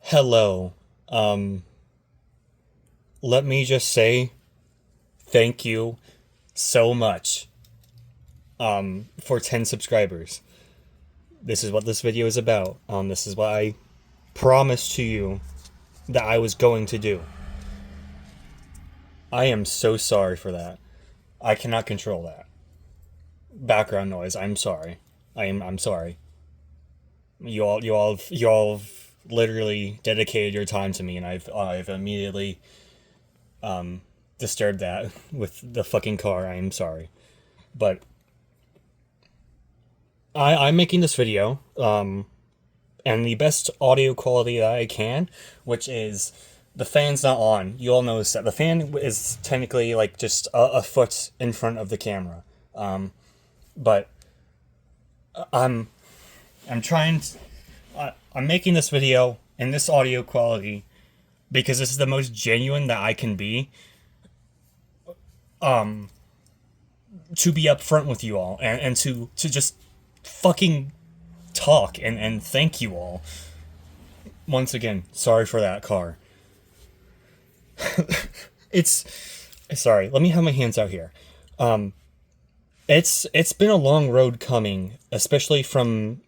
Hello. Um, Let me just say thank you so much for 10 subscribers. This is what this video is about. This is what I promised to you that I was going to do. I am so sorry for that. I cannot control that. Background noise. I'm sorry. I'm sorry. You all literally dedicated your time to me, and I've immediately disturbed that with the fucking car. I am sorry, but I'm making this video, and the best audio quality that I can, which is the fan's not on. You all notice that the fan is technically like just a foot in front of the camera, but I'm I'm trying. I'm making this video in this audio quality because this is the most genuine that I can be. To be upfront with you all and to just fucking talk and thank you all. Once again, sorry for that car. It's sorry, let me have my hands out here. It's been a long road coming, especially from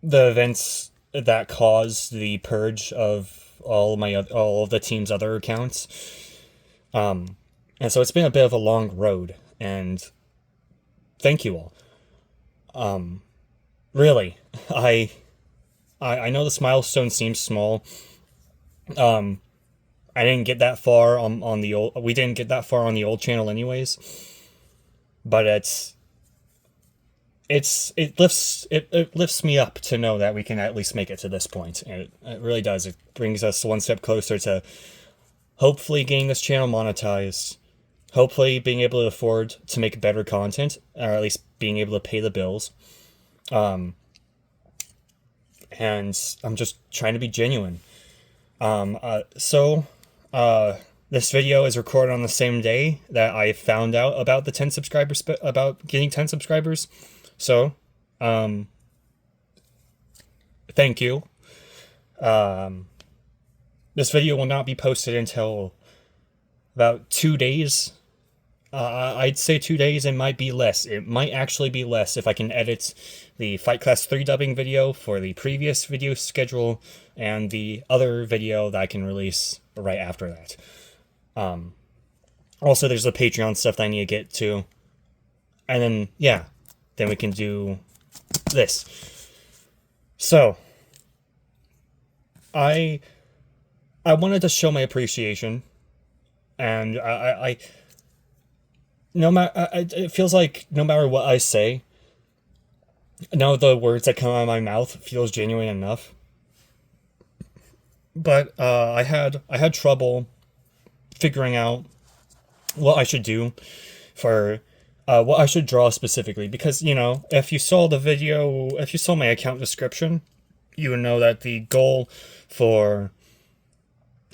the events that caused the purge of all of the team's other accounts. And so it's been a bit of a long road, and thank you all. Really, I know this milestone seems small. I didn't get that far on the old. We didn't get that far on the old channel, anyways. But it lifts me up to know that we can at least make it to this point, and it really does. It brings us one step closer to hopefully getting this channel monetized. Hopefully being able to afford to make better content, or at least being able to pay the bills. And I'm just trying to be genuine. This video is recorded on the same day that I found out about the 10 subscribers, about getting 10 subscribers. So, thank you. This video will not be posted until about 2 days. I'd say 2 days. It might be less. It might actually be less if I can edit the Fight Class 3 dubbing video for the previous video schedule and the other video that I can release right after that. Also, there's the Patreon stuff that I need to get to. And then, yeah, then we can do this. So, I wanted to show my appreciation, and I no matter, it feels like no matter what I say, no, the words that come out of my mouth feels genuine enough. But I had trouble figuring out what I should do for what I should draw specifically, because if you saw the video, if you saw my account description, you would know that the goal for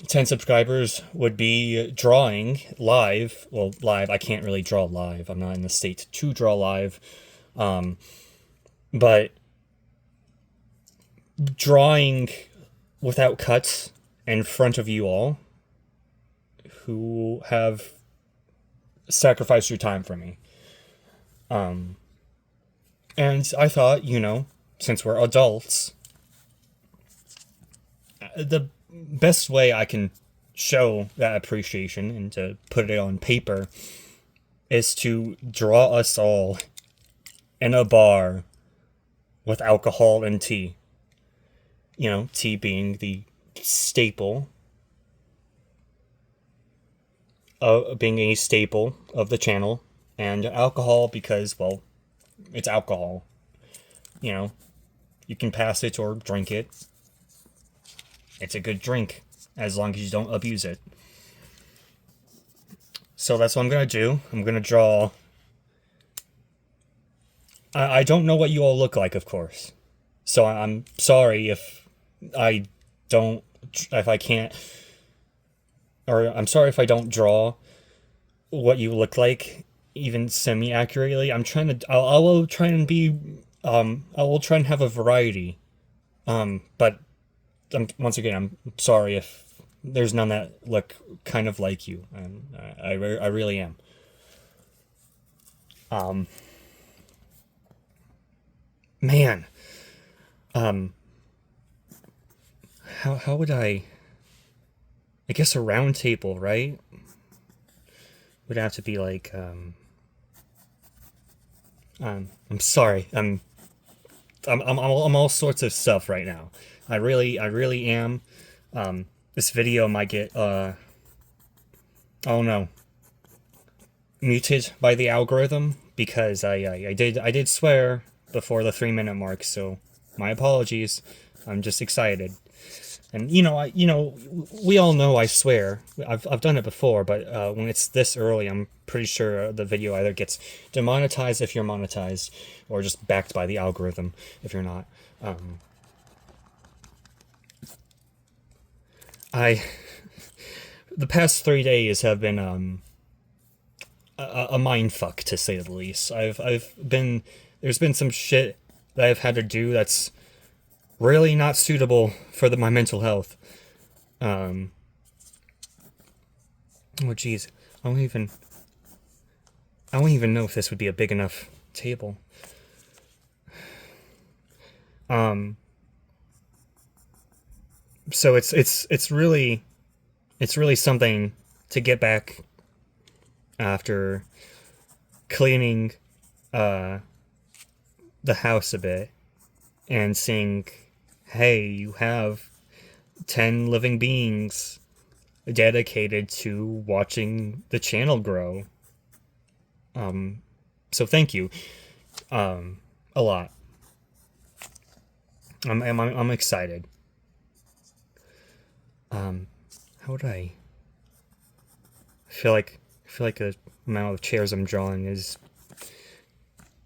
10 subscribers would be drawing live. Well, live, I can't really draw live. I'm not in the state to draw live. But drawing without cuts in front of you all who have sacrificed your time for me. And I thought, since we're adults, the best way I can show that appreciation and to put it on paper is to draw us all in a bar with alcohol and tea. Tea being the staple, being a staple of the channel, and alcohol because, well, it's alcohol. You can pass it or drink it. It's a good drink, as long as you don't abuse it. So that's what I'm gonna do. I'm gonna draw. I don't know what you all look like, of course. So I'm sorry if I don't, if I can't, or I'm sorry if I don't draw what you look like, even semi-accurately. I will try and be, I will try and have a variety. But once again, I'm sorry if there's none that look kind of like you. I really am. Man, how would I guess a round table, right? Would have to be like, I'm sorry. I'm all sorts of stuff right now. I really am. This video might get, oh no, muted by the algorithm because I did swear before the 3-minute mark, so my apologies. I'm just excited. And we all know I swear. I've done it before, but when it's this early, I'm pretty sure the video either gets demonetized if you're monetized, or just backed by the algorithm if you're not. The past 3 days have been a mind fuck, to say the least. There's been some shit that I've had to do that's really not suitable for my mental health. Oh geez, I don't even know if this would be a big enough table. So it's really something to get back after cleaning the house a bit and seeing, hey, you have 10 living beings dedicated to watching the channel grow. So thank you. A lot. I'm excited. How would I feel like the amount of chairs I'm drawing is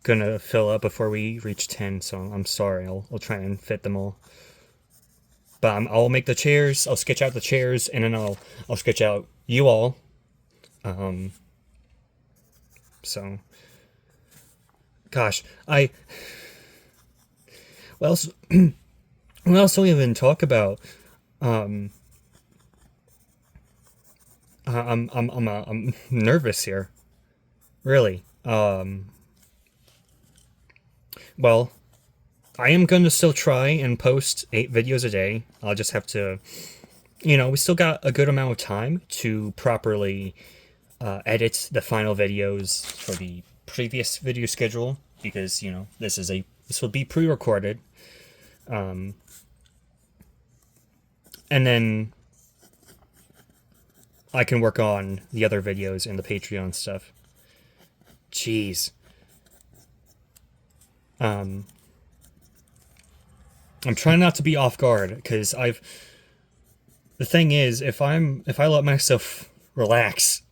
gonna fill up before we reach 10, so I'm sorry. I'll try and fit them all. But I'll make the chairs, I'll sketch out the chairs, and then I'll sketch out you all. So gosh, what else what else do we even talk about? I'm nervous here. Really. Well, I am going to still try and post 8 videos a day. I'll just have to, we still got a good amount of time to properly edit the final videos for the previous video schedule, because, this will be pre-recorded. And then I can work on the other videos and the Patreon stuff. Jeez. I'm trying not to be off guard, because the thing is, if I let myself relax,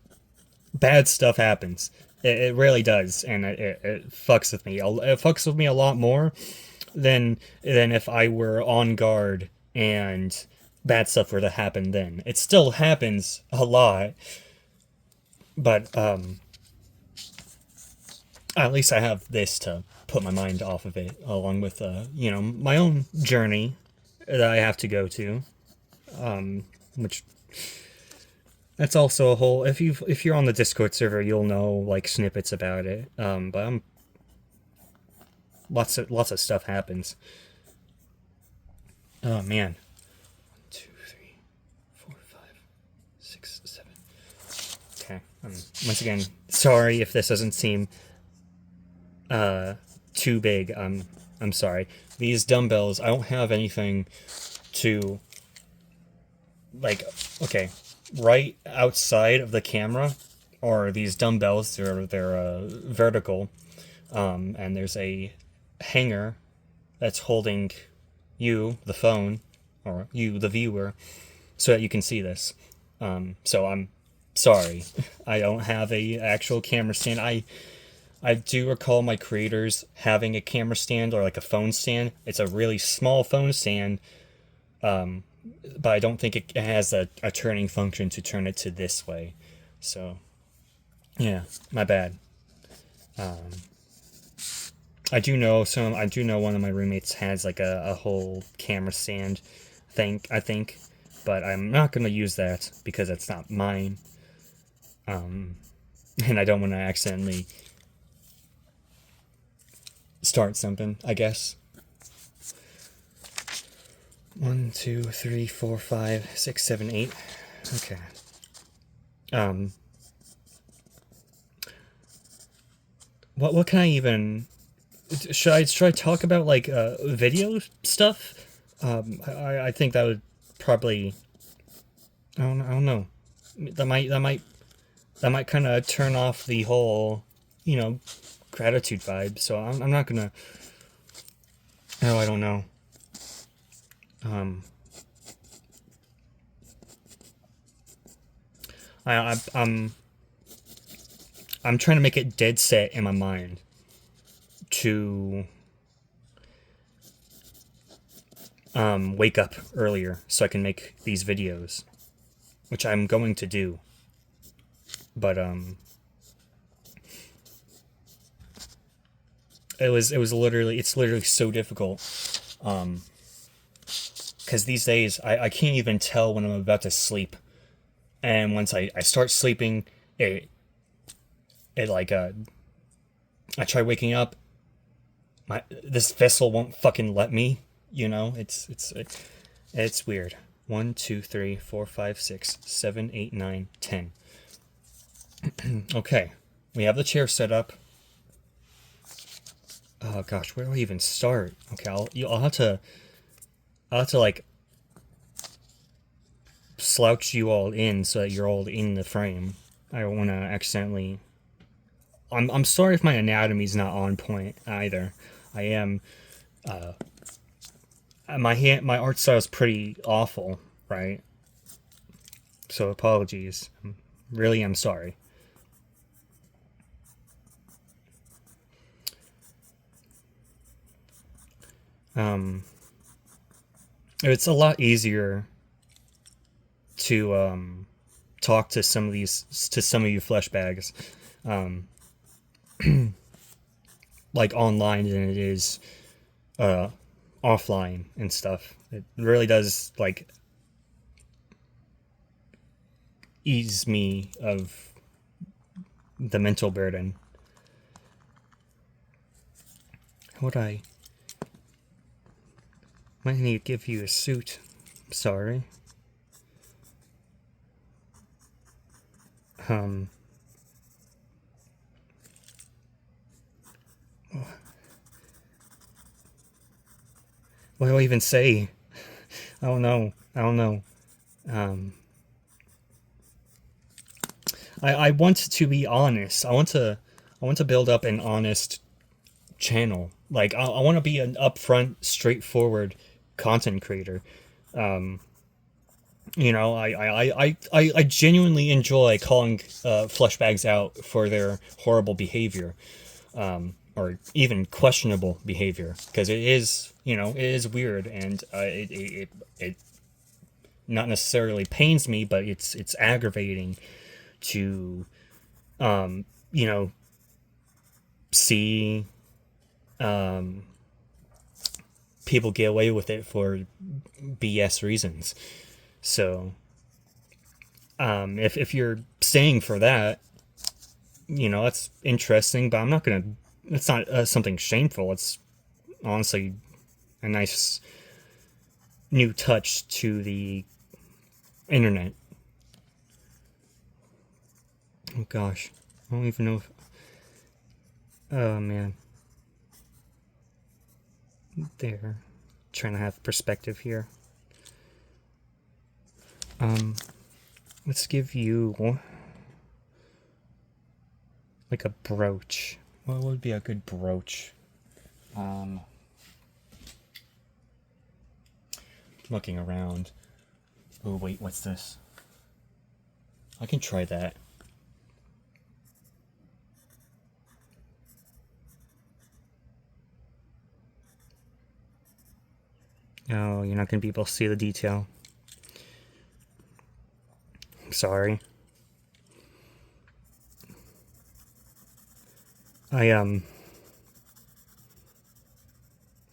bad stuff happens. It really does, and it fucks with me. It fucks with me a lot more than if I were on guard and bad stuff were to happen then. It still happens a lot, but at least I have this to put my mind off of it, along with my own journey that I have to go to, which that's also a whole. If you're on the Discord server, you'll know like snippets about it. But lots of stuff happens. Oh man. 1, 2, 3, 4, 5, 6, 7. Okay. Once again, sorry if this doesn't seem too big. I'm sorry. These dumbbells, I don't have anything to, like, okay, right outside of the camera are these dumbbells. They're vertical, and there's a hanger that's holding you, the phone, or you, the viewer, so that you can see this. So I'm sorry, I don't have a actual camera stand. I do recall my creators having a camera stand or like a phone stand. It's a really small phone stand, but I don't think it has a turning function to turn it to this way. So, yeah, my bad. I do know one of my roommates has like a whole camera stand I think, but I'm not gonna use that because it's not mine. And I don't want to accidentally start something, I guess. 1, 2, 3, 4, 5, 6, 7, 8. Okay. What can I even... Should I talk about, like, video stuff? I think that would probably... I don't know. That might kind of turn off the whole, gratitude vibe. So I'm not gonna... Oh, I don't know. I'm trying to make it dead set in my mind to wake up earlier so I can make these videos, which I'm going to do. But it's literally so difficult. Because these days I can't even tell when I'm about to sleep, and once I start sleeping, it like I try waking up, this vessel won't fucking let me. It's weird. 1, 2, 3, 4, 5, 6, 7, 8, 9, 10. Okay, we have the chair set up. Oh gosh, where do I even start? Okay, I'll have to like slouch you all in so that you're all in the frame. I don't want to accidentally... I'm sorry if my anatomy's not on point either. I am... my art style is pretty awful, right? So apologies. Really, I'm sorry. It's a lot easier to talk to some of you flesh bags, like online than it is offline and stuff. It really does like ease me of the mental burden. I might need to give you a suit. Sorry. What do I even say? I don't know. I want to be honest. I want to build up an honest channel. Like I want to be an upfront, straightforward content creator. I genuinely enjoy calling fleshbags out for their horrible behavior, or even questionable behavior, because it is weird, and it not necessarily pains me, but it's aggravating to see people get away with it for BS reasons. So if you're staying for that, that's interesting, but I'm not gonna... It's not something shameful. It's honestly a nice new touch to the internet. Oh gosh, I don't even know if... Oh man. There. Trying to have perspective here. Let's give you like a brooch. What would be a good brooch? Looking around. Oh wait, what's this? I can try that. Oh, you're not gonna be able to see the detail. I'm sorry.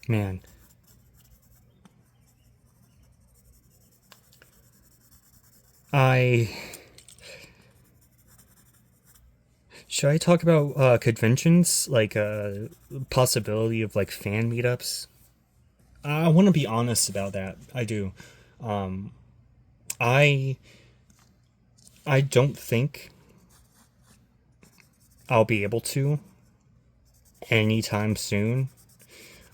Man. I should I talk about conventions, like possibility of like fan meetups? I want to be honest about that. I do. I I don't think I'll be able to anytime soon.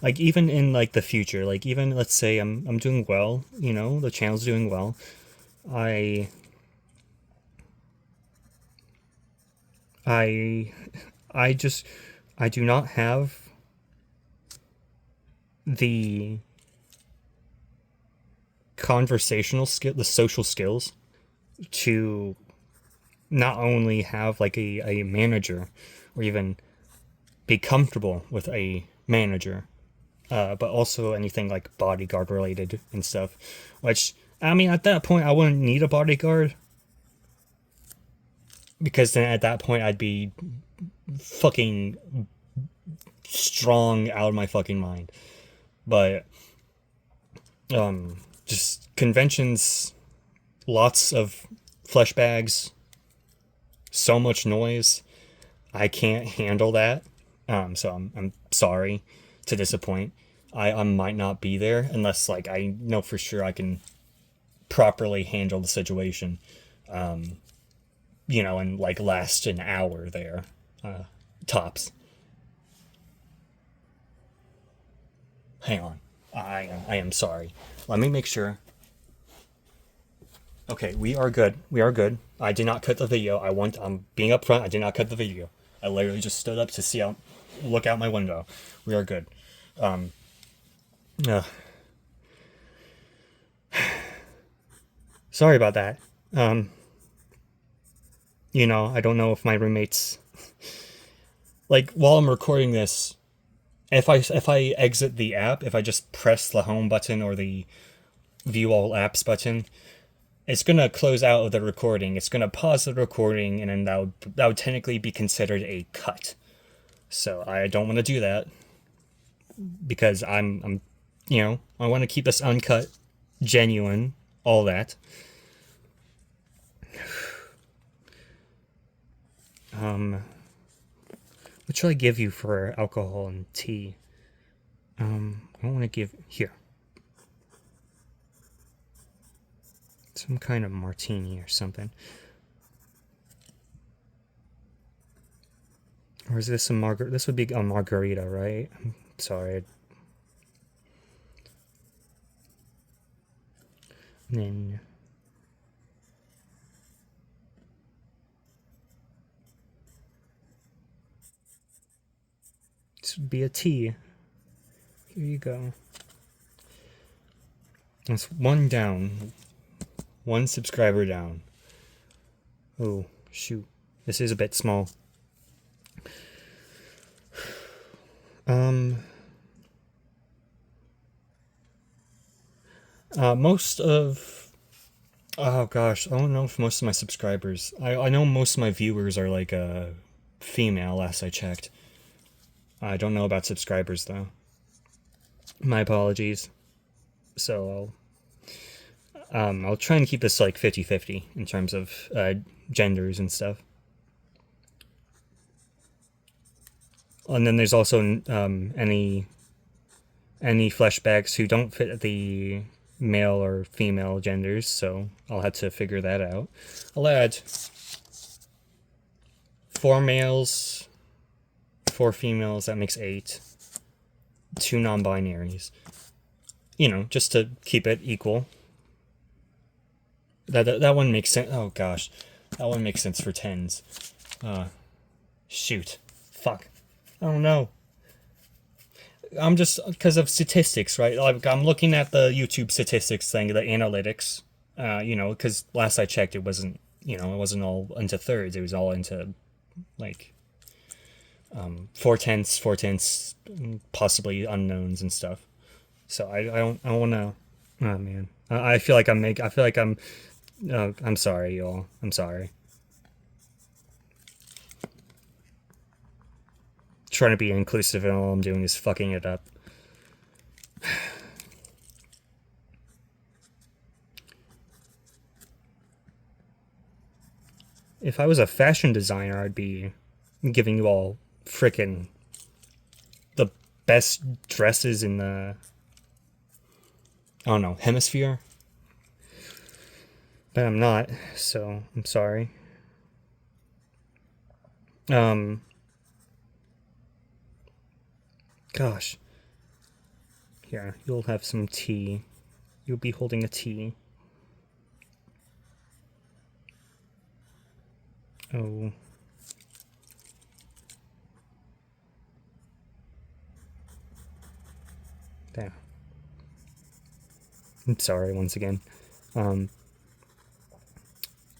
Like even in like the future, like even let's say I'm doing well, you know, the channel's doing well. I I I just I do not have the conversational skill, the social skills to not only have like a manager or even be comfortable with a manager, but also anything like bodyguard related and stuff. Which, I mean, at that point, I wouldn't need a bodyguard because then at that point, I'd be fucking strong out of my fucking mind. But, just conventions, lots of flesh bags, so much noise. I can't handle that. So I'm sorry to disappoint. I might not be there unless like I know for sure I can properly handle the situation, you know, and like last an hour there, tops. Hang on, I am sorry. Let me make sure. Okay, we are good. We are good. I did not cut the video. I'm being upfront. I did not cut the video. I literally just stood up to see out, look out my window. We are good. Uh, Sorry about that. You know, I don't know if my roommates like while I'm recording this, if I exit the app, if I just press the home button or the view all apps button, it's gonna close out of the recording. It's gonna pause the recording, and then that would technically be considered a cut. So I don't want to do that because I'm you know I want to keep this uncut, genuine, all that. What should I give you for alcohol and tea? I want to give here some kind of martini or something. Or is this a margar? This would be a margarita, right? I'm sorry. And then this would be a tea. Here you go. That's one down. One subscriber down. Oh, shoot. This is a bit small. Most of... Oh gosh, I don't know if most of my subscribers... I know most of my viewers are like female, last I checked. I don't know about subscribers though. My apologies. So I'll try and keep this like 50-50 in terms of genders and stuff. And then there's also any fleshbacks who don't fit the male or female genders, so I'll have to figure that out. I'll add 4 males, 4 females, that makes 8. 2 non-binaries. You know, just to keep it equal. That one makes sense. Oh gosh, that one makes sense for 10s. Shoot, fuck. Oh no. I'm just because of statistics, right? Like I'm looking at the YouTube statistics thing, the analytics. You know, because last I checked, it wasn't. You know, it wasn't all into thirds. It was all into like 4/10, 4/10, possibly unknowns and stuff. So I don't want to. Oh man, I feel like I feel like I'm sorry, y'all. I'm sorry. Trying to be inclusive, and all I'm doing is fucking it up. if I was a fashion designer, I'd be giving you all frickin' the best dresses in the, I don't know, hemisphere. But I'm not, so I'm sorry. Um, Gosh. Here, you'll have some tea. You'll be holding a tea. Oh. There. I'm sorry once again. Um,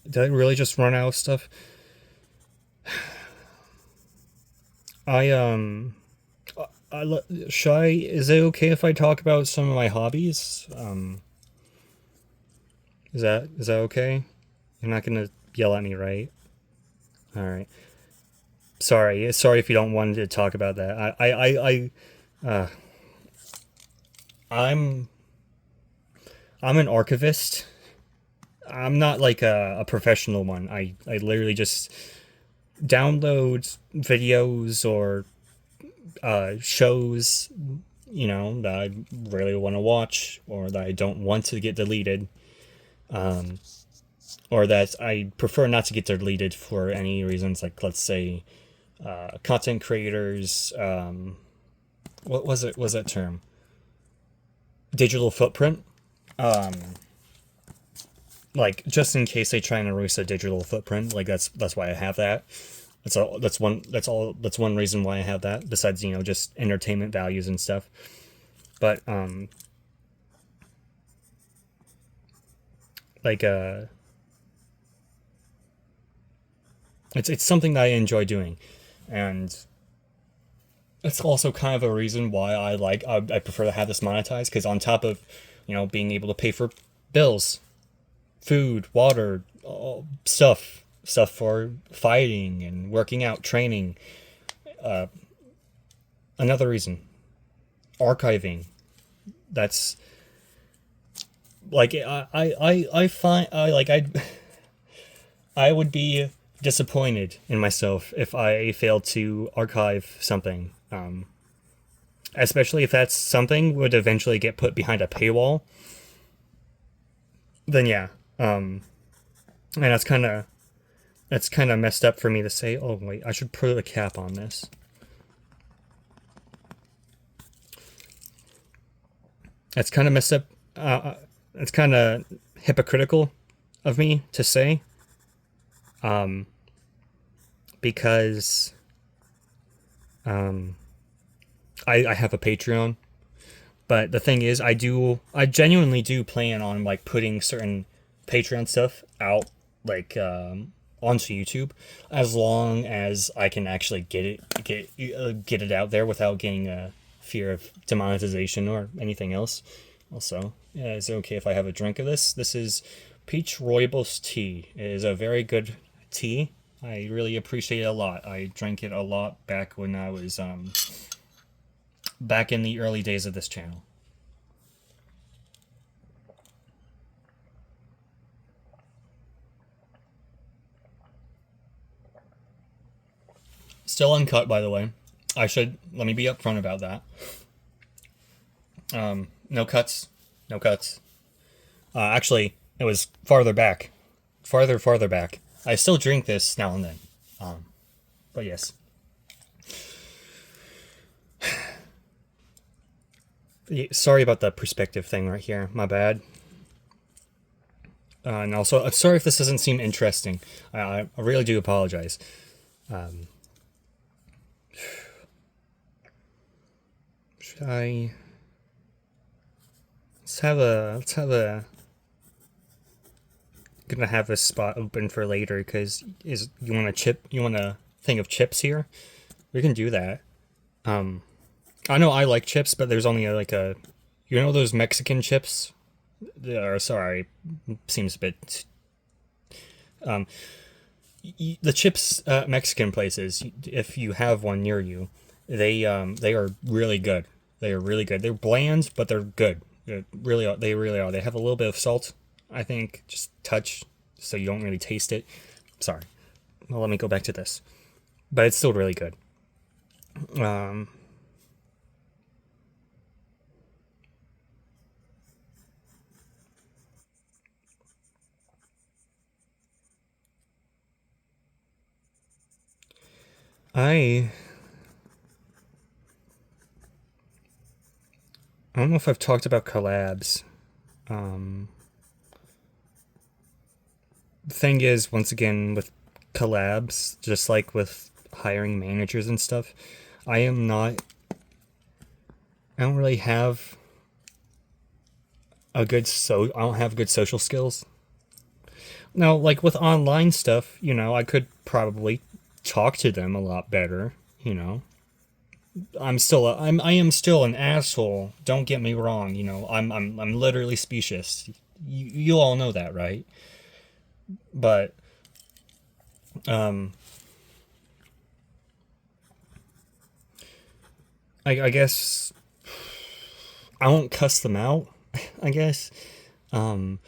did I really just run out of stuff? I, should I, is it okay if I talk about some of my hobbies? Is that okay? You're not gonna yell at me, right? Alright. Sorry if you don't want to talk about that. I'm, I'm an archivist. I'm not like a professional one. I literally just download videos or shows, that I really want to watch or that I don't want to get deleted, or that I prefer not to get deleted for any reasons. Like, let's say, content creators. What was it? Was that term? Digital footprint. Like, just in case they try and erase a digital footprint. Like, that's why I have that. That's all. That's one. That's all. That's one reason why I have that. Besides, just entertainment values and stuff. But like it's something that I enjoy doing, and it's also kind of a reason why I prefer to have this monetized, because on top of being able to pay for bills, food, water, stuff for fighting and working out, training. Another reason, archiving. That's like I find I would be disappointed in myself if I failed to archive something. Especially if that's something would eventually get put behind a paywall. Then yeah, and that's kind of messed up for me to say. Oh wait, I should put a cap on this. That's kind of messed up. It's kind of hypocritical of me to say, because I have a Patreon. But the thing is, I genuinely do plan on like putting certain Patreon stuff out, like onto YouTube, as long as I can actually get it out there without getting a fear of demonetization or anything else. Also, yeah, is it okay if I have a drink of this? This is peach rooibos tea. It is a very good tea. I really appreciate it a lot. I drank it a lot back when I was back in the early days of this channel. Still uncut, by the way. Let me be upfront about that. No cuts. No cuts. Actually, it was farther back. Farther back. I still drink this now and then. But yes. Sorry about the perspective thing right here. My bad. And also, sorry if this doesn't seem interesting. I really do apologize. Should I? Let's have a. Gonna have a spot open for later, because you want a chip? You want a thing of chips here? We can do that. I know I like chips, but there's only like a, those Mexican chips. Or sorry, seems a bit. The chips Mexican places, if you have one near you, they are really good. They are really good. They're bland, but they're good. They really are. They have a little bit of salt, I think, just touch, so you don't really taste it. Sorry. Well, let me go back to this. But it's still really good. Um, I I don't know if I've talked about collabs. Um, the thing is, once again, with collabs, just like with hiring managers and stuff, I am not. I don't really have I don't have good social skills. Now, like with online stuff, I could probably talk to them a lot better. I am still an asshole. Don't get me wrong. I'm literally specious. You all know that, right? But um, I guess I won't cuss them out. I guess um,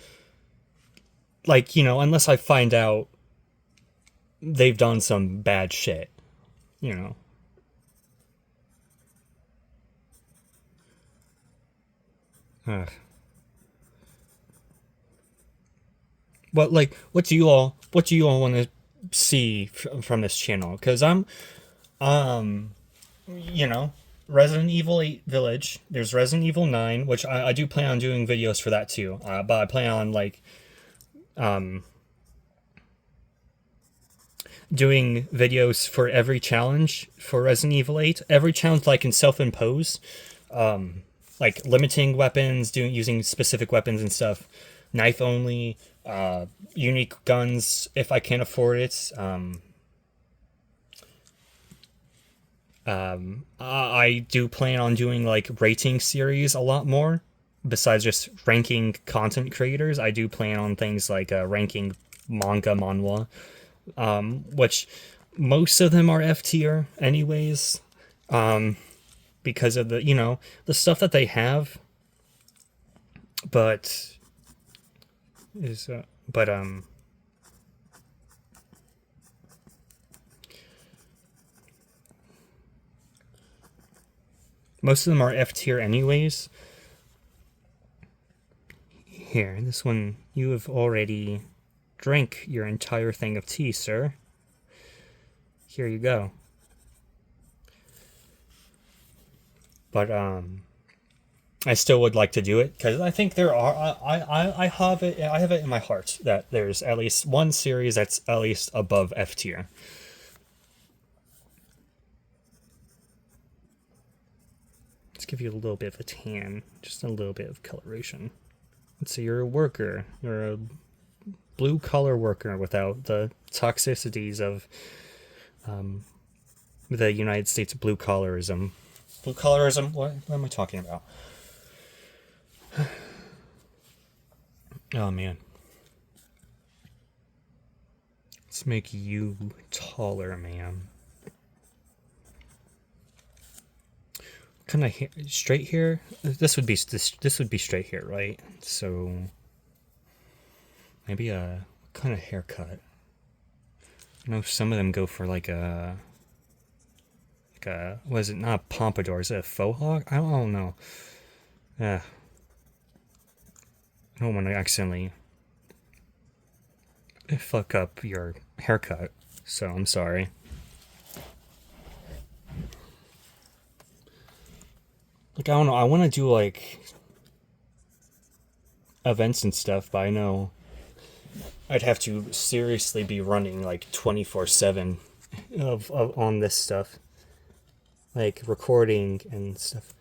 like unless I find out they've done some bad shit. You know. Ugh. But like, what do you all want to see from this channel? Because um, you know, Resident Evil 8 Village. There's Resident Evil 9, which I do plan on doing videos for that too. But I plan on like um doing videos for every challenge for Resident Evil 8. Every challenge I can self-impose, like limiting weapons, doing using specific weapons and stuff, knife only, unique guns if I can afford it. I do plan on doing like rating series a lot more. Besides just ranking content creators, I do plan on things like ranking manhwa, which most of them are F tier anyways, because of the stuff that they have. But is but most of them are F tier anyways. Here, this one, you have already drank your entire thing of tea, sir. Here you go. But I still would like to do it because I think there are. I have it. I have it in my heart that there's at least one series that's at least above F tier. Let's give you a little bit of a tan, just a little bit of coloration. Let's say you're a worker. You're a blue collar worker without the toxicities of the United States blue collarism. Blue collarism? What am I talking about? Oh man. Let's make you taller, man. Kind of straight here. This would be straight here, right? So maybe a kind of haircut. I know some of them go for like a was it not a pompadour? Is it a faux hawk? I don't know. I don't want to accidentally fuck up your haircut, so I'm sorry. Like, I don't know, I want to do like events and stuff, but I know I'd have to seriously be running like 24/7 of on this stuff, like recording and stuff.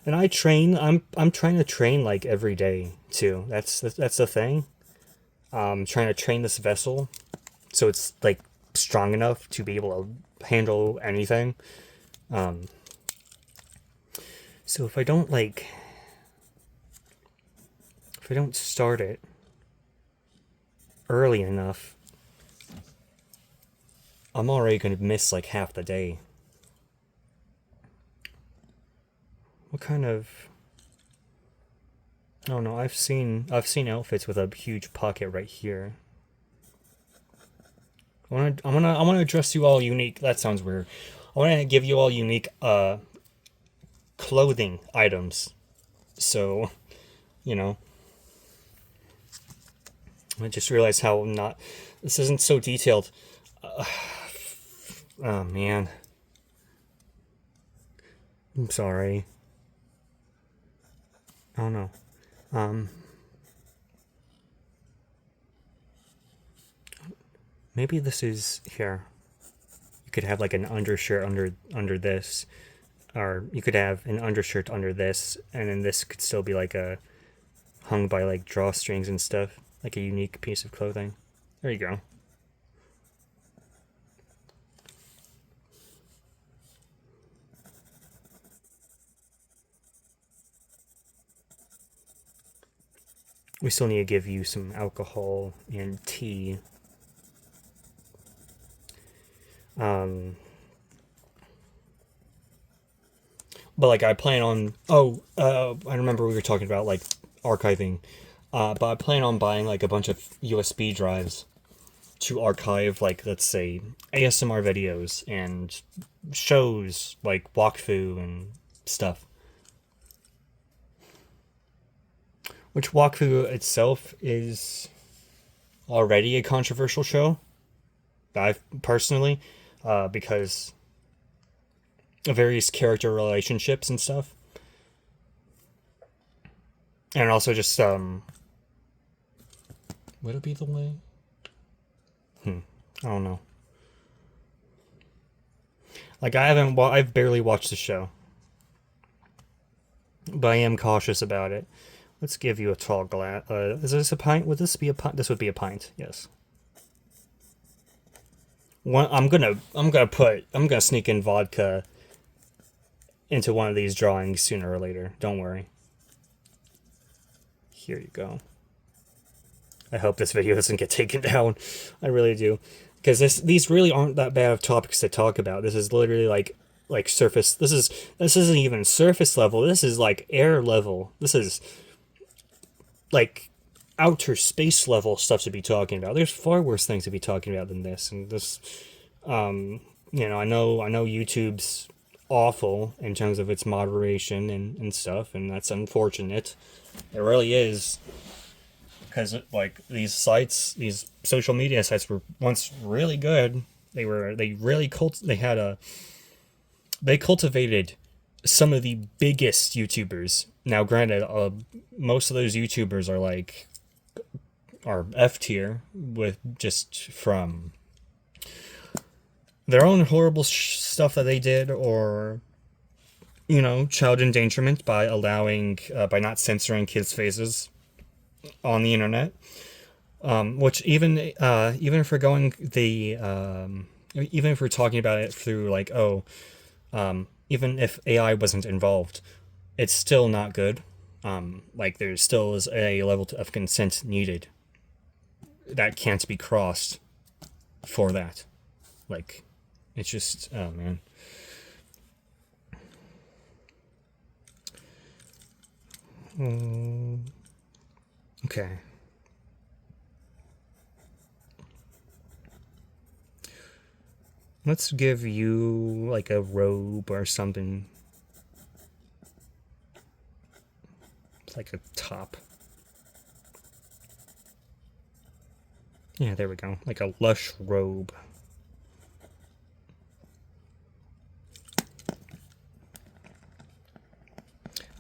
And I train. I'm trying to train like every day too. That's the thing. I'm trying to train this vessel so it's like strong enough to be able to handle anything. So if I don't start it early enough, I'm already going to miss like half the day. What kind of... I don't know. I've seen outfits with a huge pocket right here. I wanna address you all unique. That sounds weird. I want to give you all unique clothing items. So, you know, I just realized how not this isn't so detailed. Oh man, I'm sorry. I don't know. Um, Maybe this is here. You could have like an undershirt under this, or you could have an undershirt under this, and then this could still be like a hung by like drawstrings and stuff, like a unique piece of clothing. There you go. We still need to give you some alcohol and tea. Um, but like I plan on. Oh, I remember we were talking about like archiving. But I plan on buying like a bunch of USB drives to archive like let's say ASMR videos and shows like Wakfu and stuff. Which Wakfu itself is already a controversial show. I personally, because of various character relationships and stuff, and also just would it be the way? I don't know. Like I haven't, I've barely watched the show, but I am cautious about it. Let's give you a tall glass. Is this a pint? Would this be a pint? This would be a pint. Yes. I'm gonna sneak in vodka into one of these drawings sooner or later. Don't worry. Here you go. I hope this video doesn't get taken down. I really do, because these really aren't that bad of topics to talk about. This is literally like surface. This isn't even surface level. This is like air level. This is like outer space level stuff to be talking about. There's far worse things to be talking about than this. And this, I know YouTube's awful in terms of its moderation and stuff, and that's unfortunate. It really is, because like these sites, these social media sites were once really good. They cultivated some of the biggest YouTubers. Now, granted, most of those YouTubers are F tier with just from their own horrible stuff that they did, or child endangerment by by not censoring kids' faces on the internet. Which even if we're going even if we're talking about it through like even if AI wasn't involved, it's still not good. Like there still is a level of consent needed that can't be crossed for that. Like, it's just, oh man. Okay. Let's give you like a robe or something. It's like a top. Yeah, there we go. Like a lush robe.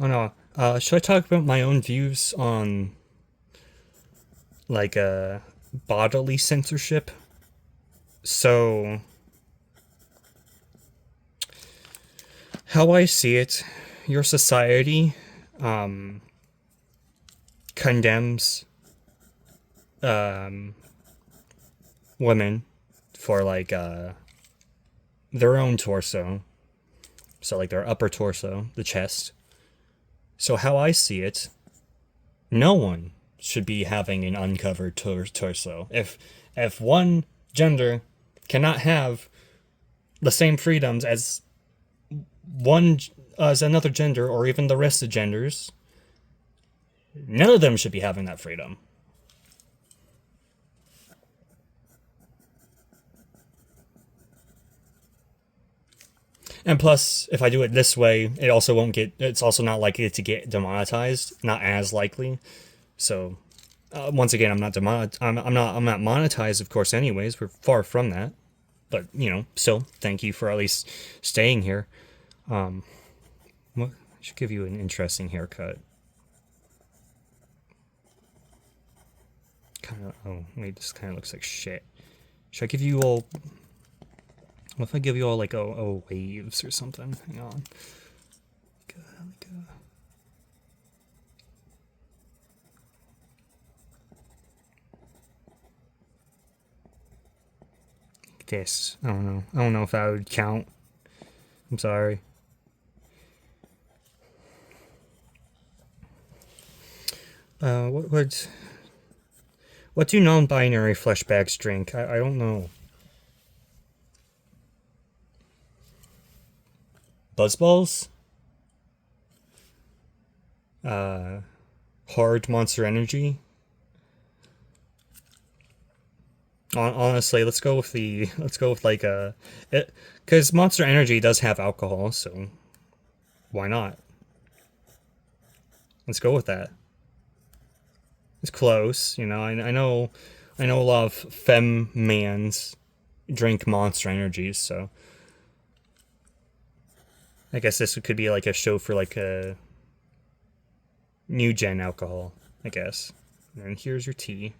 Oh no. Should I talk about my own views on like bodily censorship? So how I see it, your society condemns women for like their own torso, so like their upper torso, the chest. So how I see it, no one should be having an uncovered torso. If one gender cannot have the same freedoms as another gender, or even the rest of genders, none of them should be having that freedom. And plus, if I do it this way, it also won't get. It's also not likely to get demonetized. Not as likely. So, once again, I'm not I'm not monetized, of course. Anyways, we're far from that. But still, thank you for at least staying here. What I should give you an interesting haircut. Kind of. Oh, wait, this kind of looks like shit. Should I give you all? What if I give you all like waves or something? Hang on. This. I don't know. I don't know if that would count. I'm sorry. What do non-binary fleshbacks drink? I don't know. Buzzballs? Hard Monster Energy? Honestly, let's go with like because Monster Energy does have alcohol, so why not? Let's go with that. It's close, I know a lot of femme mans drink Monster Energies, so I guess this could be like a show for like a new gen alcohol, I guess. And here's your tea.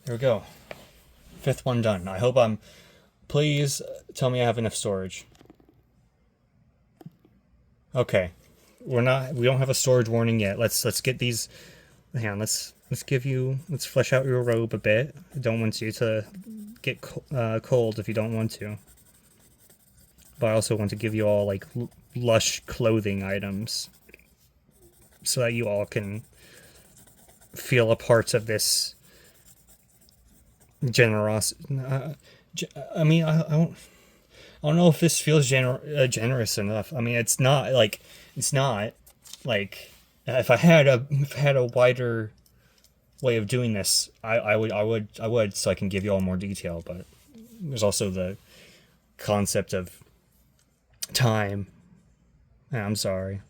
There we go. 5th one done. I hope I'm. Please tell me I have enough storage. Okay, we don't have a storage warning yet. Let's get these. Hang on. Let's flesh out your robe a bit. I don't want you to get cold if you don't want to. But I also want to give you all like lush clothing items, so that you all can feel a part of this generosity. I mean, I don't know if this feels generous enough. I mean, it's not like if I had a wider way of doing this, I would so I can give you all more detail. But there's also the concept of time. I'm sorry.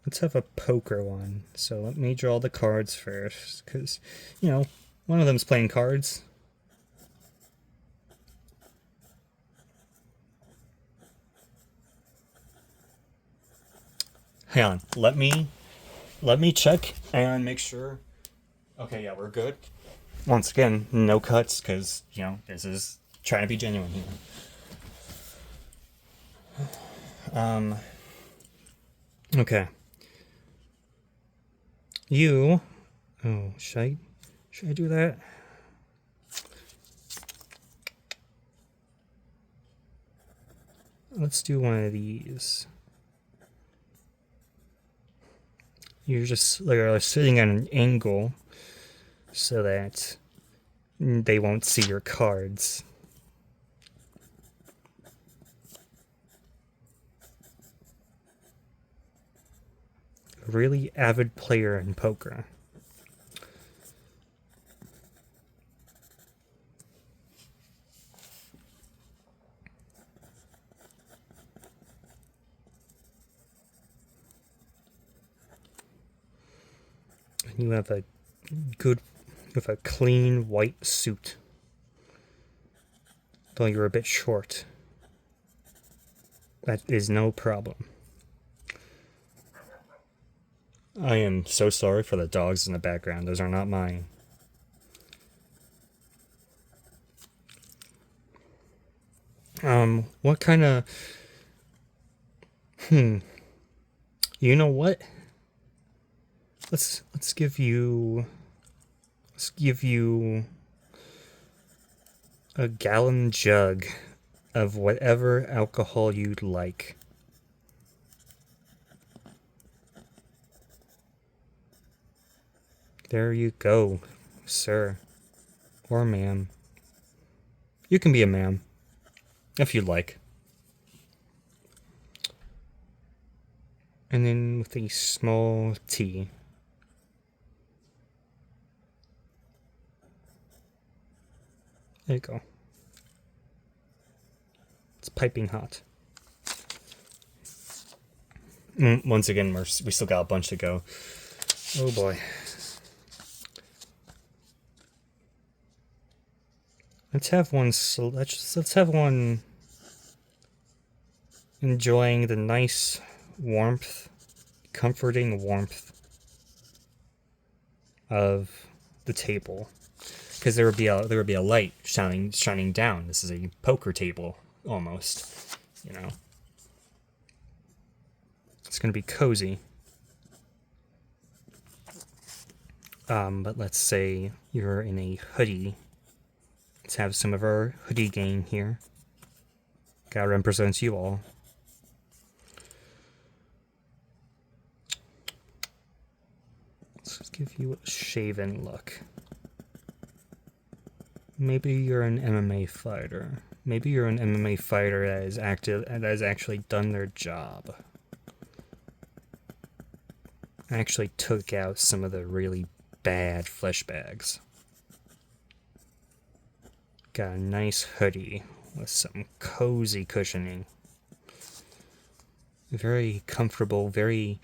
Let's have a poker one. So let me draw the cards first, because, one of them's playing cards. Hang on. Let me check and make sure. Okay, yeah, we're good. Once again, no cuts, because, this is trying to be genuine here. Okay. Oh, should I do that? Let's do one of these. You're just like sitting at an angle so that they won't see your cards. A really avid player in poker. You have a clean white suit. Though you're a bit short. That is no problem. I am so sorry for the dogs in the background. Those are not mine. What kind of... You know what? Let's give you a gallon jug of whatever alcohol you'd like. There you go, sir. Or ma'am. You can be a ma'am. if you'd like. And then with a small T. There you go. It's piping hot. Once again, we still got a bunch to go. Oh boy. Let's have one. Let's have one enjoying the nice warmth, comforting warmth of the table, because there would be a light shining down. This is a poker table almost, you know. It's gonna be cozy. But let's say you're in a hoodie. Let's have some of our hoodie gang here. Gotta represent you all. Let's just give you a shaven look. Maybe you're an MMA fighter. Maybe you're an MMA fighter that is active and that has actually done their job. Actually took out some of the really bad flesh bags. Got a nice hoodie with some cozy cushioning. Very comfortable, very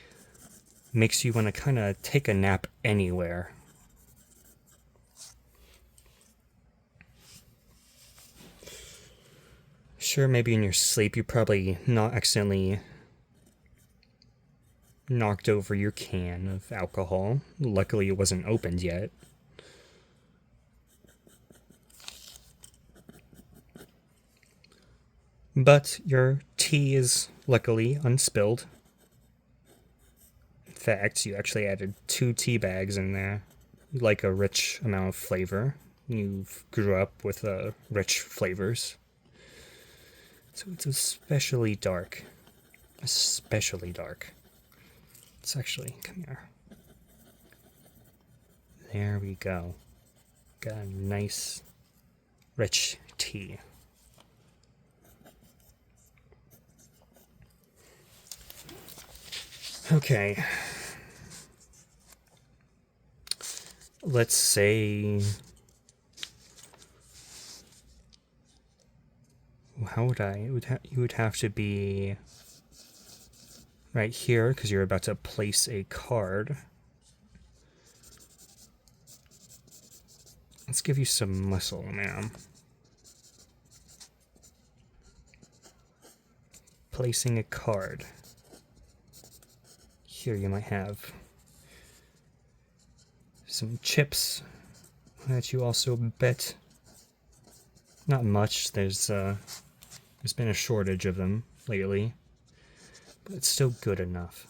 makes you want to kind of take a nap anywhere. Sure, maybe in your sleep you probably not accidentally knocked over your can of alcohol. Luckily it wasn't opened yet. But your tea is luckily unspilled. In fact, you actually added 2 tea bags in there. You like a rich amount of flavor. You grew up with rich flavors. So it's especially dark. Especially dark. It's actually, come here. There we go. Got a nice, rich tea. Okay. Let's say... How would I? You would have to be right here, because you're about to place a card. Let's give you some muscle, ma'am. Placing a card. Here you might have some chips that you also bet. Not much. There's been a shortage of them lately, but it's still good enough.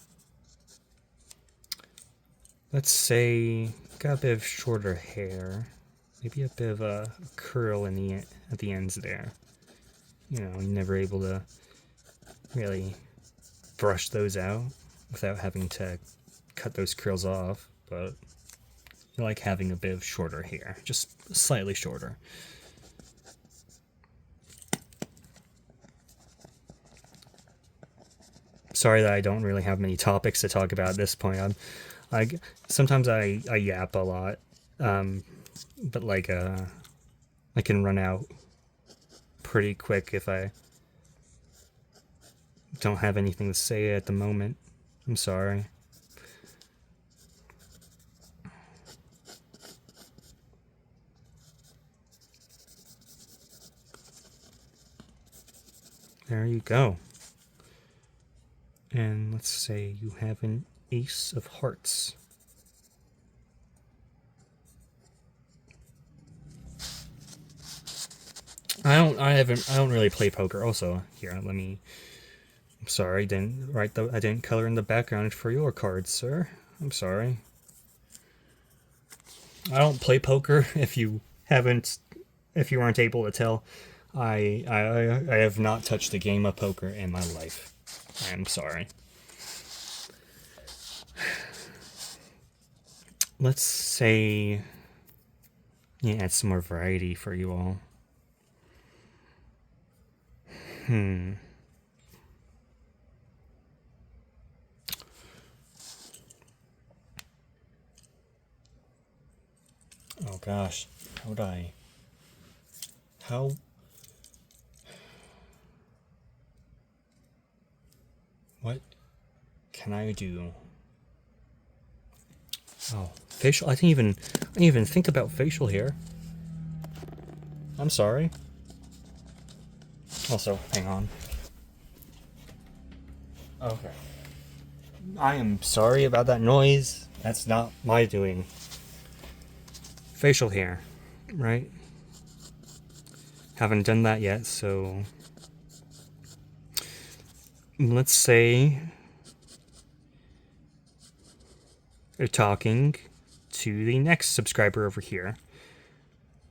Let's say got a bit of shorter hair, maybe a bit of a curl in at the ends there. You know, you're never able to really brush those out without having to cut those curls off, but you like having a bit of shorter hair, just slightly shorter. Sorry that I don't really have many topics to talk about at this point. Sometimes I yap a lot, but like I can run out pretty quick if I don't have anything to say at the moment. I'm sorry. There you go. And let's say you have an Ace of Hearts. I don't really play poker. Also, here, I'm sorry, I didn't color in the background for your cards, sir. I'm sorry. I don't play poker. If you aren't able to tell, I have not touched a game of poker in my life. I'm sorry. Let's say add some more variety for you all. Oh gosh, how would I? How? What can I do? Oh, facial. I didn't even think about facial hair. I'm sorry. Also, hang on. Okay. I am sorry about that noise. That's not my doing. Facial hair, right? Haven't done that yet, so let's say you're talking to the next subscriber over here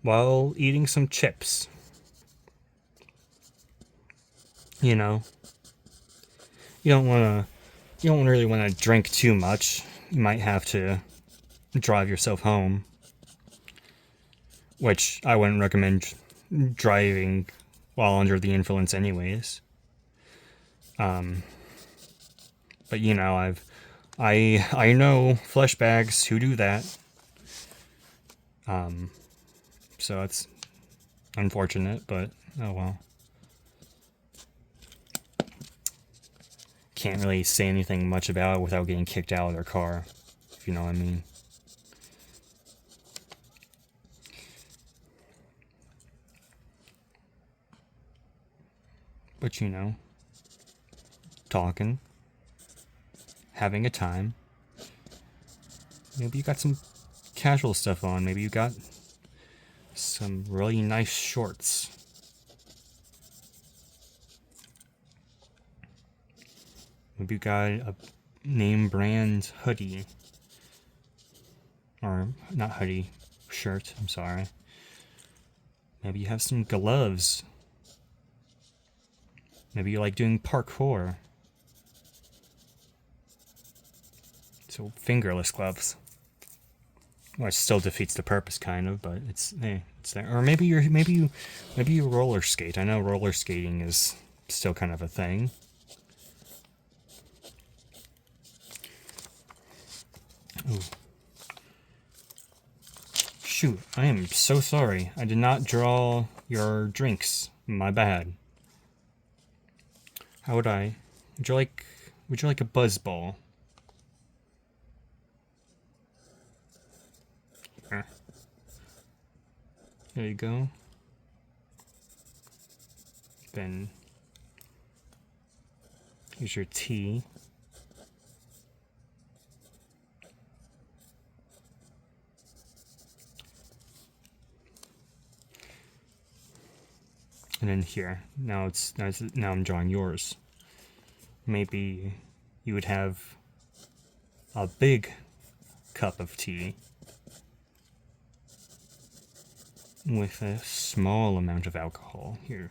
while eating some chips. You know, you don't really want to drink too much. You might have to drive yourself home, which I wouldn't recommend driving while under the influence anyways. But you know, I know flesh bags who do that. So it's unfortunate, but oh well. Can't really say anything much about it without getting kicked out of their car, if you know what I mean. But you know, talking, having a time. Maybe you got some casual stuff on. Maybe you got some really nice shorts. Maybe you got a name brand hoodie. Or, not hoodie, shirt, I'm sorry. Maybe you have some gloves. Maybe you like doing parkour. So, fingerless gloves. Which still defeats the purpose, kind of, but it's there. Or maybe you roller skate. I know roller skating is still kind of a thing. Ooh. Shoot, I am so sorry. I did not draw your drinks. My bad. How would I? Would you like a buzz ball? There you go. Then here's your tea. And then here, now I'm drawing yours. Maybe you would have a big cup of tea with a small amount of alcohol. Here,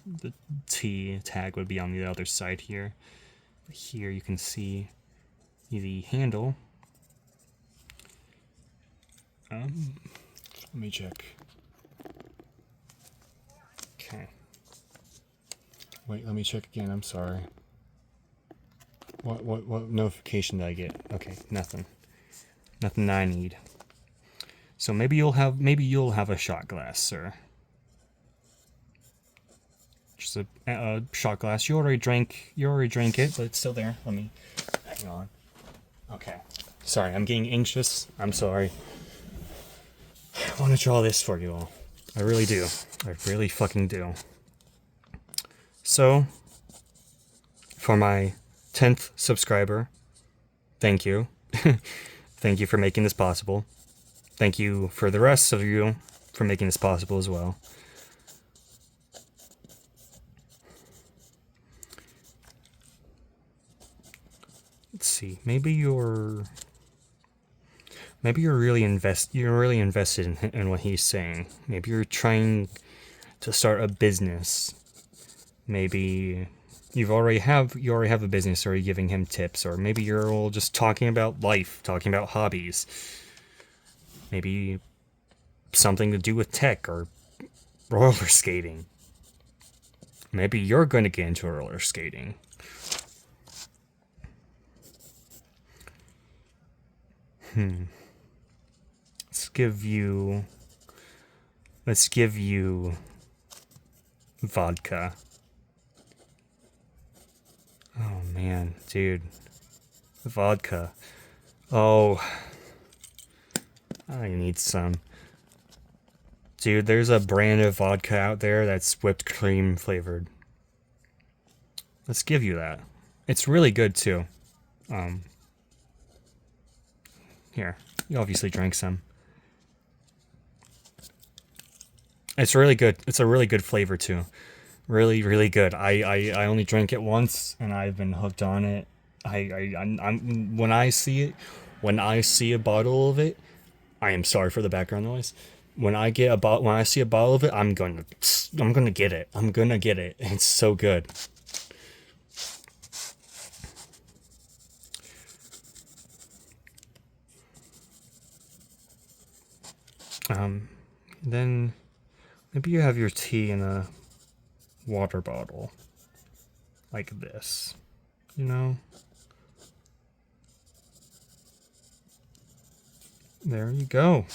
the tea tag would be on the other side here. Here you can see the handle. Let me check. Okay. Wait, let me check again. I'm sorry. What notification did I get? Okay, nothing. Nothing I need. So maybe you'll have a shot glass, sir. Just a shot glass. You already drank it, but it's still there. Let me hang on. Okay. Sorry, I'm getting anxious. I'm sorry. I want to draw this for you all. I really do. I really fucking do. So, for my 10th subscriber, thank you. Thank you for making this possible. Thank you for the rest of you for making this possible as well. Let's see. Maybe you're really invested in what he's saying. Maybe you're trying to start a business. Maybe you already have a business, or you're giving him tips, or maybe you're all just talking about life, talking about hobbies. Maybe something to do with tech or roller skating. Maybe you're going to get into roller skating. Let's give you vodka. Oh man, dude. Vodka. Oh, I need some. Dude, there's a brand of vodka out there that's whipped cream flavored. Let's give you that. It's really good too. Here, you obviously drank some. It's really good. It's a really good flavor too. Really, really good. I only drank it once, and I've been hooked on it. I'm when I see it, when I see a bottle of it, I am sorry for the background noise. When I see a bottle of it, I'm gonna get it. I'm gonna get it. It's so good. Then maybe you have your tea in a water bottle like this, you know? There you go.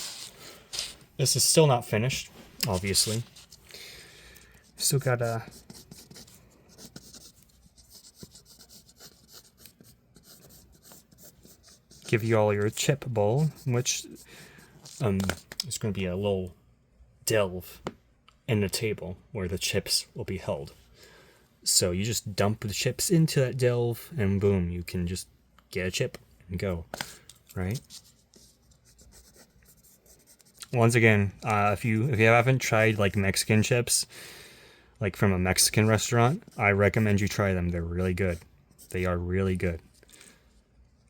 This is still not finished, obviously. Still gotta give you all your chip bowl, which is going to be a little delve in the table where the chips will be held. So you just dump the chips into that delve, and boom, you can just get a chip and go, right? Once again, if you haven't tried like Mexican chips, like from a Mexican restaurant, I recommend you try them. They're really good. They are really good.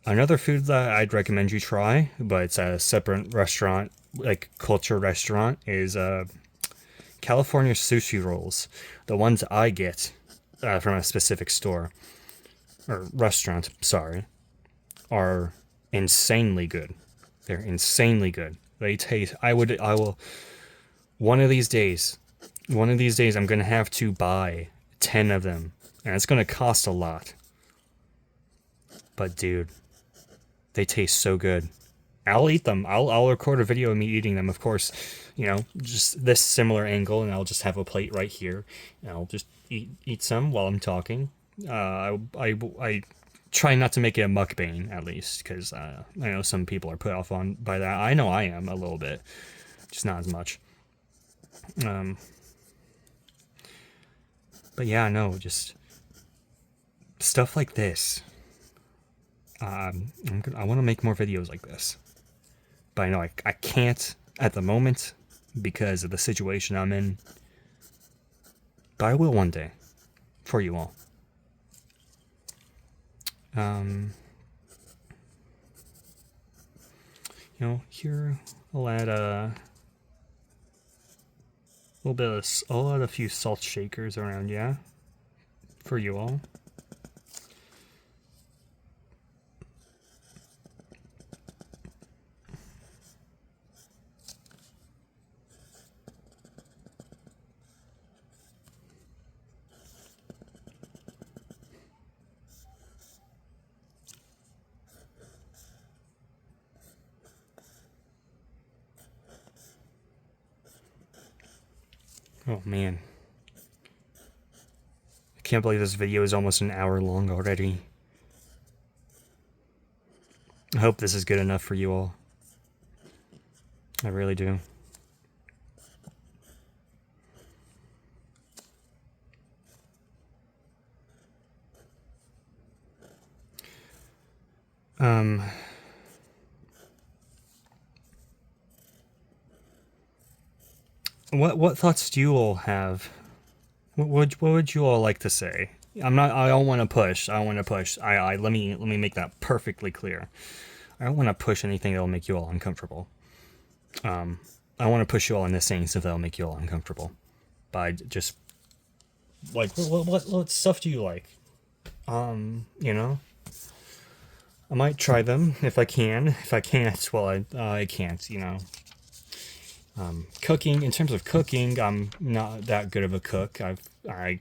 Another food that I'd recommend you try, but it's a separate restaurant, like culture restaurant, is California sushi rolls. The ones I get from a specific store or restaurant, sorry, are insanely good. They're insanely good. They taste. I will. One of these days, I'm gonna have to buy 10 of them, and it's gonna cost a lot. But dude, they taste so good. I'll eat them. I'll record a video of me eating them, of course. You know, just this similar angle, and I'll just have a plate right here, and I'll just eat some while I'm talking. I try not to make it a mukbang, at least, because I know some people are put off on by that. I know I am a little bit, just not as much. But yeah, no, just stuff like this. I want to make more videos like this, but I know I can't at the moment because of the situation I'm in. But I will one day, for you all. You know, here I'll add a little bit of, I'll add a few salt shakers around, yeah, for you all. Oh man. I can't believe this video is almost an hour long already. I hope this is good enough for you all. I really do. What thoughts do you all have? What would you all like to say? I don't want to push. I don't want to push. Let me make that perfectly clear. I don't want to push anything that'll make you all uncomfortable. I want to push you all into saying stuff that'll make you all uncomfortable. By just like what stuff do you like? You know, I might try them if I can. If I can't, well, I can't. You know. Cooking, in terms of cooking, I'm not that good of a cook. I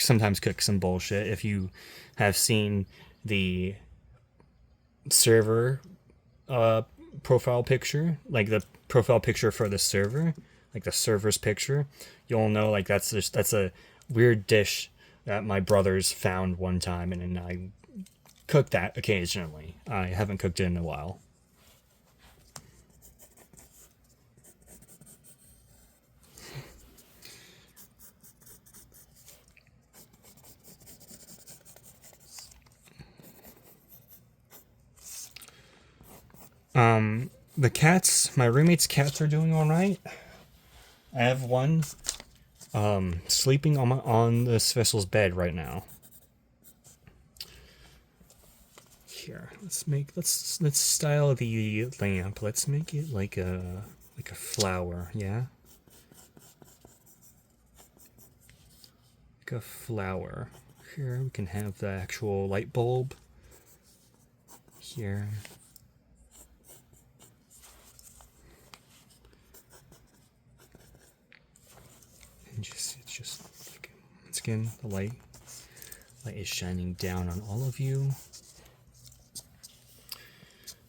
sometimes cook some bullshit. If you have seen the server profile picture, like the profile picture for the server, like the server's picture, you'll know like that's a weird dish that my brothers found one time, and I cook that occasionally. I haven't cooked it in a while. The cats, my roommate's cats are doing all right. I have one sleeping on this vessel's bed right now. Here, let's style the lamp. Let's make it like a flower, yeah? Like a flower. Here we can have the actual light bulb. Here. And it's just once again the light is shining down on all of you.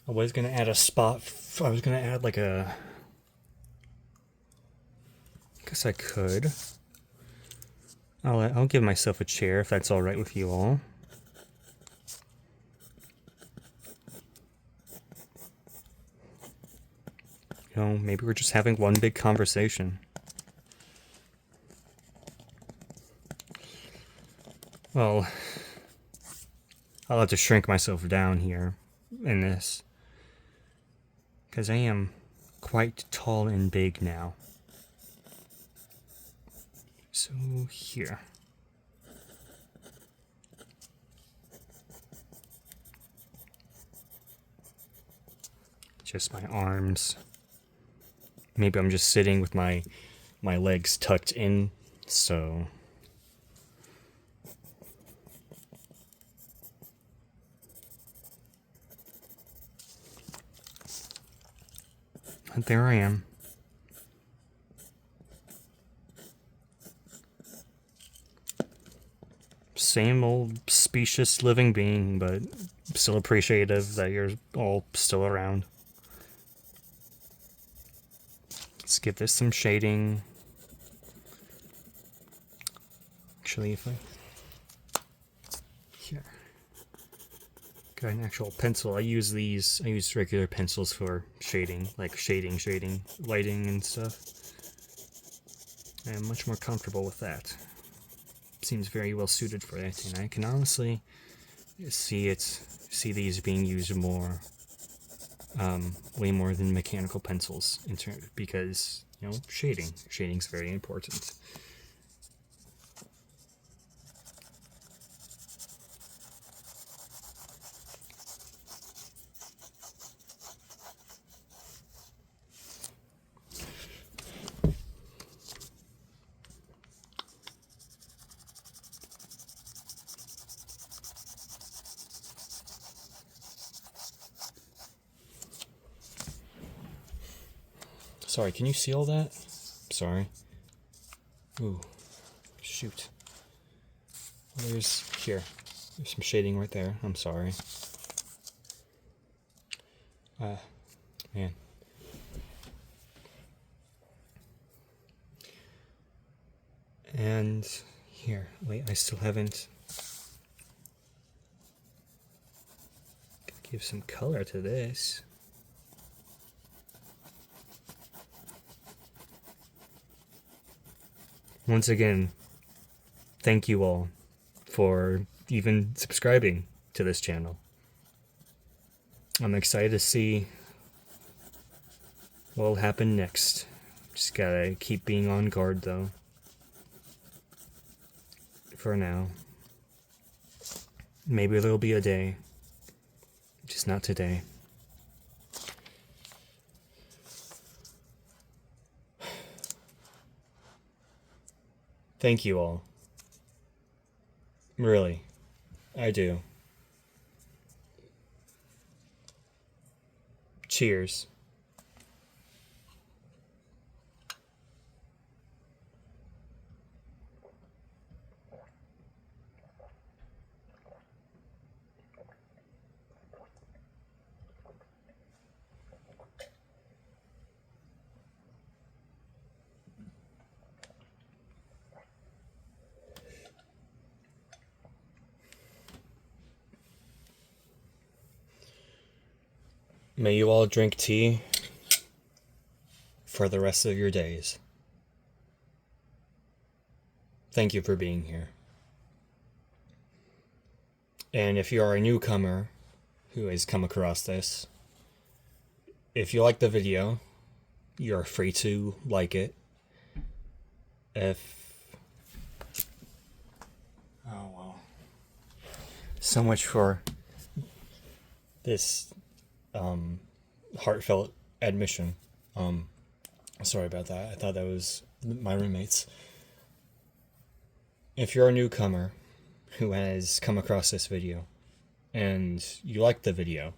I was gonna add a spot. I was gonna add like a. I guess I could. I'll give myself a chair if that's all right with you all. You know, maybe we're just having one big conversation. Well, I'll have to shrink myself down here in this, because I am quite tall and big now. So here. Just my arms. Maybe I'm just sitting with my legs tucked in, so... And there I am. Same old specious living being, but still appreciative that you're all still around. Let's give this some shading. Actually, if I... Here. Got an actual pencil. I use regular pencils for shading, like shading, lighting and stuff. I'm much more comfortable with that. Seems very well suited for that, and I can honestly see these being used more, way more than mechanical pencils because, you know, shading's very important. Sorry, can you see all that? Sorry. Ooh, shoot. There's some shading right there. I'm sorry. Man. And here, wait, I still haven't... Give some color to this. Once again, thank you all for even subscribing to this channel. I'm excited to see what'll happen next. Just gotta keep being on guard though. For now. Maybe there'll be a day. Just not today. Thank you all. Really. I do. Cheers. May you all drink tea for the rest of your days. Thank you for being here. And if you are a newcomer who has come across this, if you like the video, you're free to like it. Oh well. So much for this heartfelt admission. Sorry about that. I thought that was my roommates. If you're a newcomer who has come across this video and you like the video,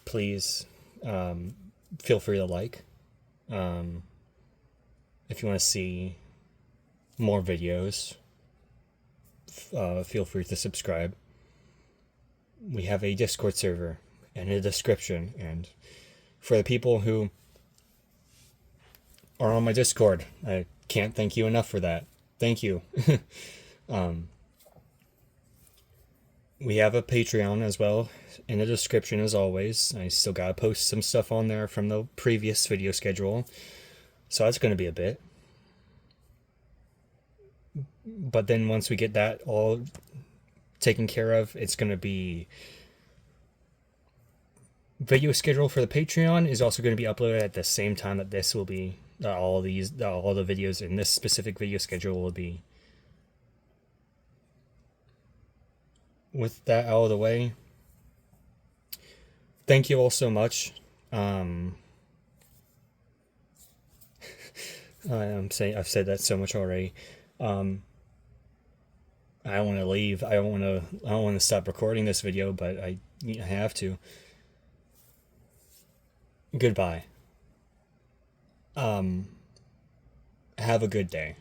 please feel free to like. If you want to see more videos, feel free to subscribe. We have a Discord server and a description, and for the people who are on my Discord, I can't thank you enough for that. Thank you. We have a Patreon as well in the description as always. I still gotta post some stuff on there from the previous video schedule, so that's gonna be a bit. But then once we get that all taken care of, it's gonna be video schedule for the Patreon is also going to be uploaded at the same time that this will be. All the videos in this specific video schedule will be. With that out of the way, thank you all so much. I've said that so much already. I don't want to leave. I don't want to stop recording this video, but I have to. Goodbye. Have a good day.